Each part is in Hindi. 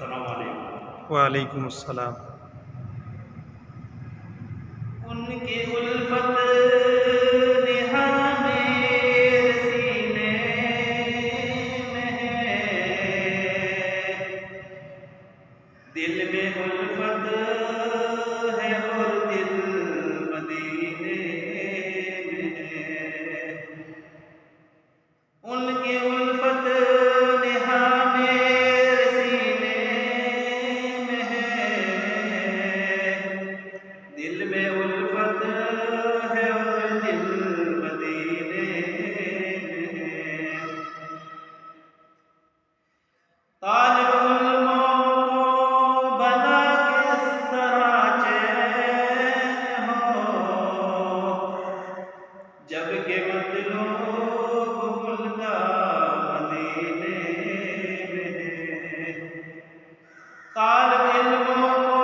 अस्सलाम वालेकुम। वालेकुम अस्सलाम। उनकी उल्फत निहा मेरे सीने में है, दिल में उल्फत है और दिल मदीने में है। उनकी उल्फत निहा मेरे सीने में है, दिल में उल्फत है और दिल मदीने में है। तालिब उल्मों को बना किस तरह चैन हो, जबकि मतलूब मुल्का मदीने में है। तालिब इल्मों को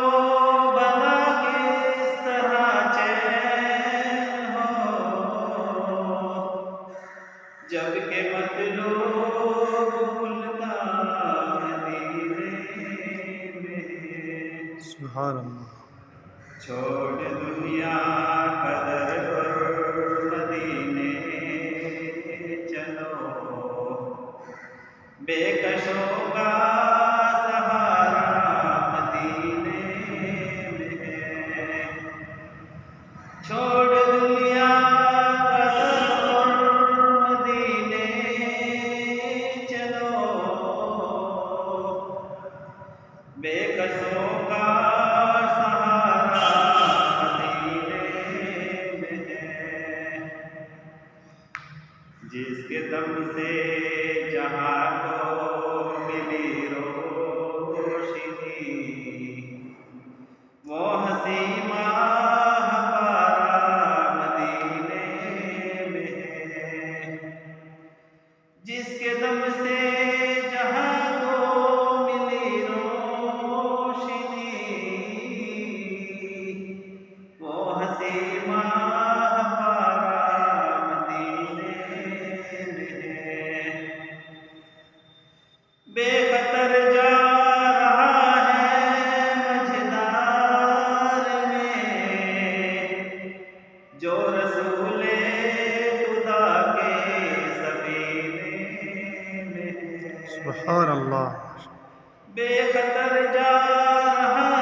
बना किस तरह चैन हो, जबकि मतलूब मुल्का मदीने में है। सुभान अल्लाह। छोड़ दुनिया कदर और मदीने चलो, बेकशों का सहारा मदीने में है। छोड़ दुनिया कदर और मदीने चलो, बेकसों का सहारा मदीने में है। जिसके दम से जहां को मिली रोशनी, वो हसी माह पारा मदीने में है। जिसके दम से जहां को मिली रोशनी, वो हसी माह पारा मदीने में है। बेखतर जा रहा है मझधार में, जो रसूले खुदा के सफीने में है। सुभान अल्लाह। बेखतर जा रहा